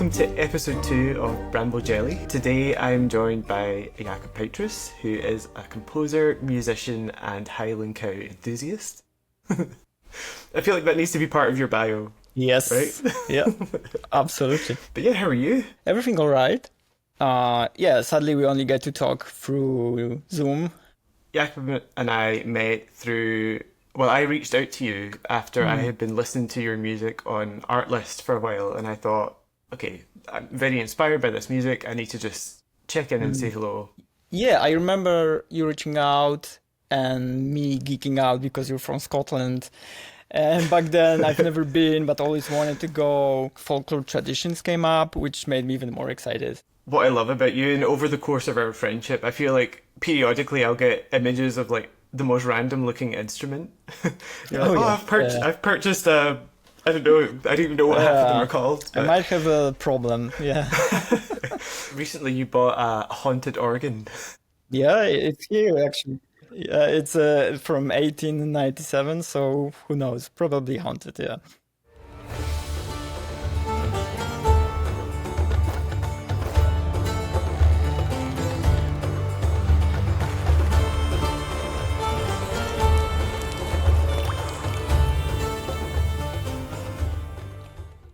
welcome to episode 2 of Bramble Jelly. Today I am joined by Jakub Pietras, who is a composer, musician, and Highland cow enthusiast. I feel like that needs to be part of your bio, Yes. right? Yeah, absolutely. But yeah, how are you? Everything all right? Yeah, sadly we only get to talk through Zoom. Jakub and I met through. Well, I reached out to you after I Mm. had been listening to your music on Artlist for a while, and I thought, okay, I'm very inspired by this music. I need to just check in and say Mm. hello. Yeah, I remember you reaching out and me geeking out because you're from Scotland. And back then I've never been, but always wanted to go. Folklore traditions came up, which made me even more excited. What I love about you, and over the course of our friendship, I feel like periodically I'll get images of like the most random looking instrument. You're like, Oh oh, yeah, yeah. I've purchased a, I don't know, I don't even know what half of them are called. I But might have a problem. Yeah. recently you bought a haunted organ. Yeah, it's here actually. Yeah, it's from 1897, so who knows? Probably haunted, yeah.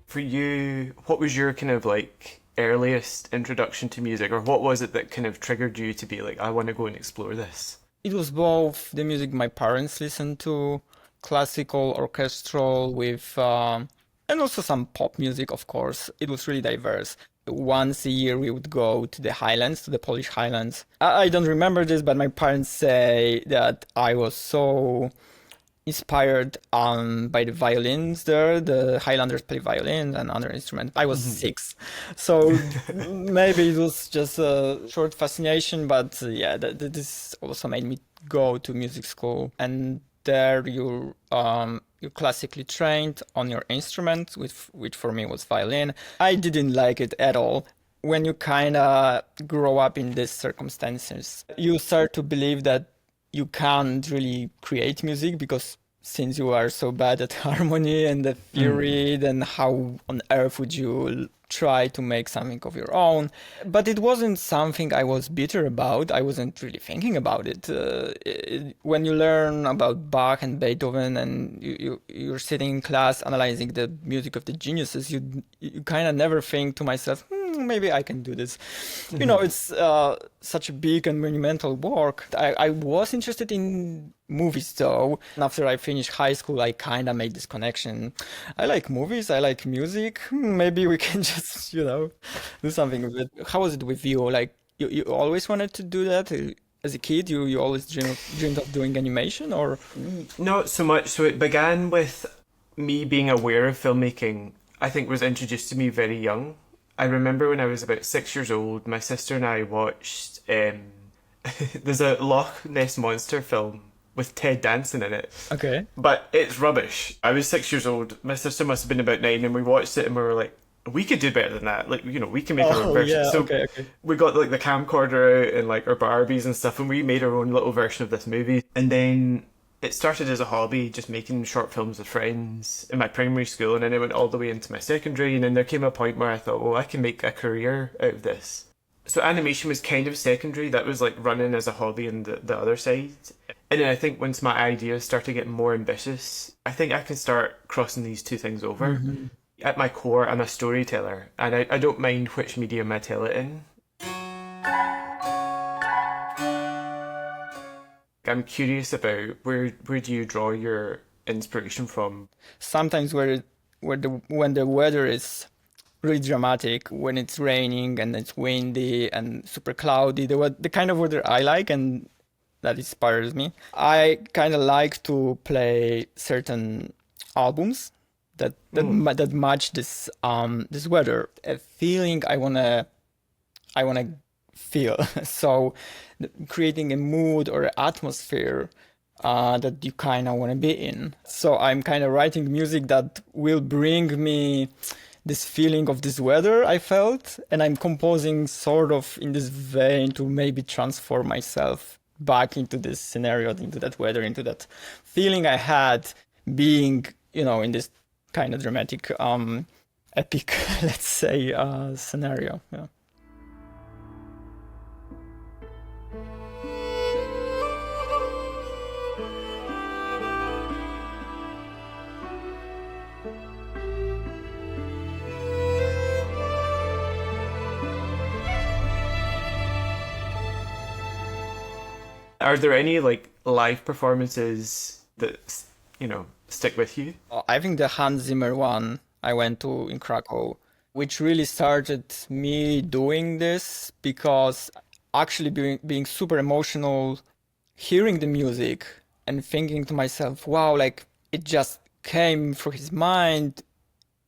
For you, what was your kind of like earliest introduction to music, or what was it that kind of triggered you to be like, I want to go and explore this? It was both the music my parents listened to, classical, orchestral, with and also some pop music, of course. It was really diverse. Once a year, we would go to the Highlands, to the Polish Highlands. I don't remember this, but my parents say that I was so inspired by the violins there. The Highlanders play violin and other instruments. I was Mhm. 6, so maybe it was just a short fascination. But yeah, this also made me go to music school, and there you're classically trained on your instrument, which for me was violin. I didn't like it at all. When you kind of grow up in these circumstances, you start to believe that you can't really create music because since you are so bad at harmony and the Mm. theory, then how on earth would you try to make something of your own? But it wasn't something I was bitter about. I wasn't really thinking about it. When you learn about Bach and Beethoven and you're sitting in class analyzing the music of the geniuses, you kind of never think to myself, maybe I can do this. Mhm. It's such a big and monumental work. I was interested in movies though. And after I finished high school, I kind of made this connection. I like movies, I like music. Maybe we can just, do something with it. How was it with you? Like, you always wanted to do that? As a kid, you always dreamed of doing animation, or? Not so much. So it began with me being aware of filmmaking, I think was introduced to me very young. I remember when I was about 6 years old, my sister and I watched there's a Loch Ness Monster film with Ted Danson in it. Okay. But it's rubbish. I was 6 years old. My sister must have been about 9, and we watched it, and we were like, we could do better than that. Like, we can make our own Oh, version. yeah, So okay, okay. we got like the camcorder out and like our Barbies and stuff, and we made our own little version of this movie. And then it started as a hobby, just making short films with friends in my primary school, and then it went all the way into my secondary. And then there came a point where I thought, well, I can make a career out of this. So animation was kind of secondary. That was like running as a hobby on the other side. And then I think once my ideas started getting more ambitious, I think I can start crossing these two things over. Hmm. At my core, I'm a storyteller, and I don't mind which medium I tell it in. I'm curious about where do you draw your inspiration from? Sometimes when the weather is really dramatic, when it's raining and it's windy and super cloudy, the kind of weather I like and that inspires me. I kind of like to play certain albums Mm. that match this weather, a feeling I wanna feel. So creating a mood or atmosphere that you kind of want to be in. So I'm kind of writing music that will bring me this feeling of this weather I felt, and I'm composing sort of in this vein to maybe transform myself back into this scenario, into that weather, into that feeling I had being, in this kind of dramatic epic, let's say, scenario. Yeah. Are there any like live performances that stick with you? I think the Hans Zimmer one I went to in Krakow, which really started me doing this because actually being super emotional, hearing the music and thinking to myself, wow, like it just came through his mind,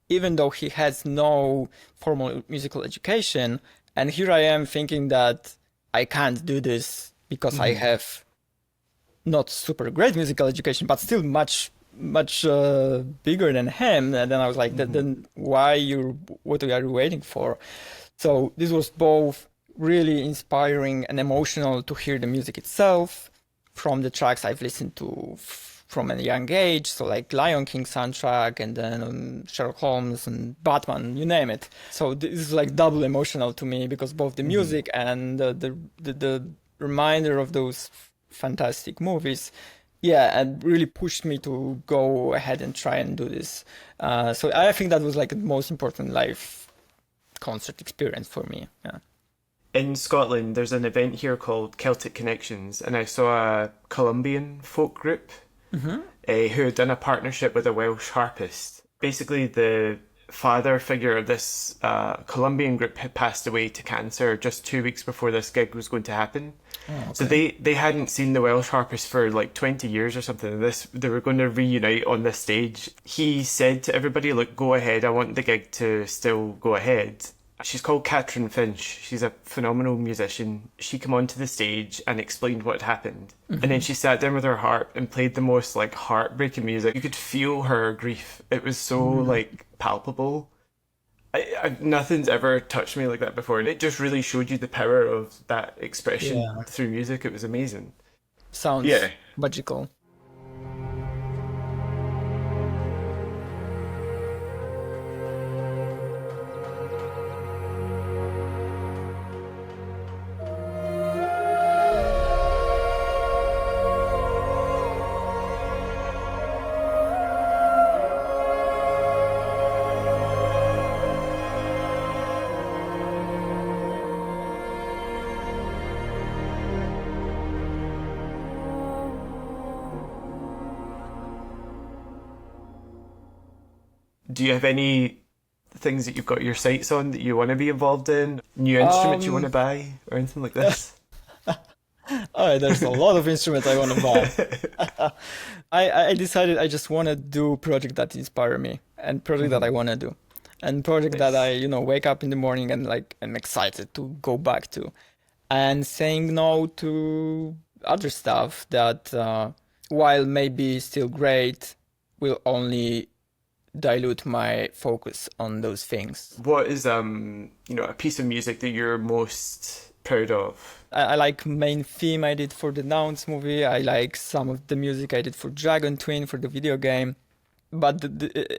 even though he has no formal musical education. And here I am thinking that I can't do this because I have not super great musical education, but still much bigger than him. And then I was like, then what are you waiting for? So this was both really inspiring and emotional to hear the music itself from the tracks I've listened to from a young age. So like Lion King soundtrack and then Sherlock Holmes and Batman, you name it. So this is like double emotional to me because both the music and the reminder of those fantastic movies, yeah, and really pushed me to go ahead and try and do this. So I think that was like the most important live concert experience for me. Yeah. In Scotland, there's an event here called Celtic Connections, and I saw a Colombian folk group who had done a partnership with a Welsh harpist. Basically, the father figure of this Colombian group had passed away to cancer just 2 weeks before this gig was going to happen. Oh, okay. So they hadn't seen the Welsh harpist for like 20 years or something. They were going to reunite on this stage. He said to everybody, look, go ahead. I want the gig to still go ahead. She's called Catherine Finch. She's a phenomenal musician. She came onto the stage and explained what had happened. And then she sat down with her harp and played the most like heartbreaking music. You could feel her grief. It was so like palpable. Nothing's ever touched me like that before. And it just really showed you the power of that expression through music. It was amazing. Sounds magical. Do you have any things that you've got your sights on that you want to be involved in? New instruments you want to buy or anything like this? Oh, there's a lot of instruments I want to buy. I decided I just want to do project that inspire me and project that I want to do and project that I, wake up in the morning and like I'm excited to go back to, and saying no to other stuff that while maybe still great will only dilute my focus on those things. What is a piece of music that you're most proud of? I like main theme I did for the Nouns movie. I like some of the music I did for Dragon Twin for the video game. But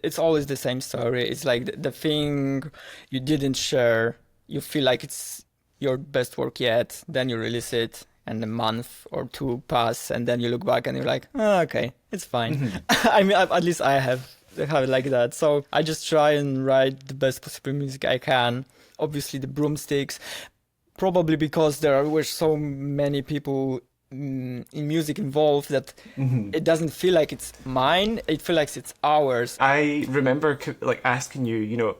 it's always the same story. It's like the thing you didn't share. You feel like it's your best work yet. Then you release it and a month or two pass and then you look back and you're like, oh, okay, it's fine. I mean, at least I have it like that. So I just try and write the best possible music I can. Obviously the broomsticks, probably because were so many people in music involved that it doesn't feel like it's mine. It feels like it's ours. I remember like asking you,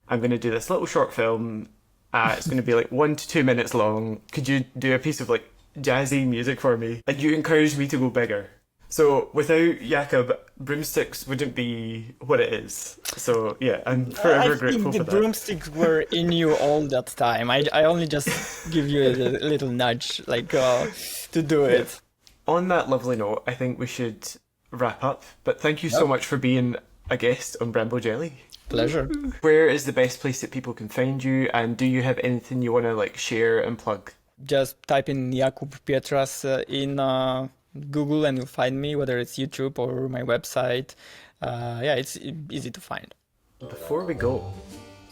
I'm going to do this little short film. It's going to be like 1 to 2 minutes long. Could you do a piece of like jazzy music for me? Like you encouraged me to go bigger. So without Jakub, broomsticks wouldn't be what it is. So yeah, I'm forever grateful for that. The broomsticks were in you all that time. I only just give you a little nudge, like to do it. On that lovely note, I think we should wrap up. But thank you so much for being a guest on Bramble Jelly. Pleasure. Where is the best place that people can find you? And do you have anything you want to like share and plug? Just type in Jakub Pietras in Google and you'll find me, whether it's YouTube or my website. It's easy to find. Before we go,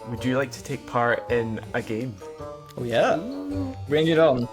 would you like to take part in a game? Oh yeah, bring it on.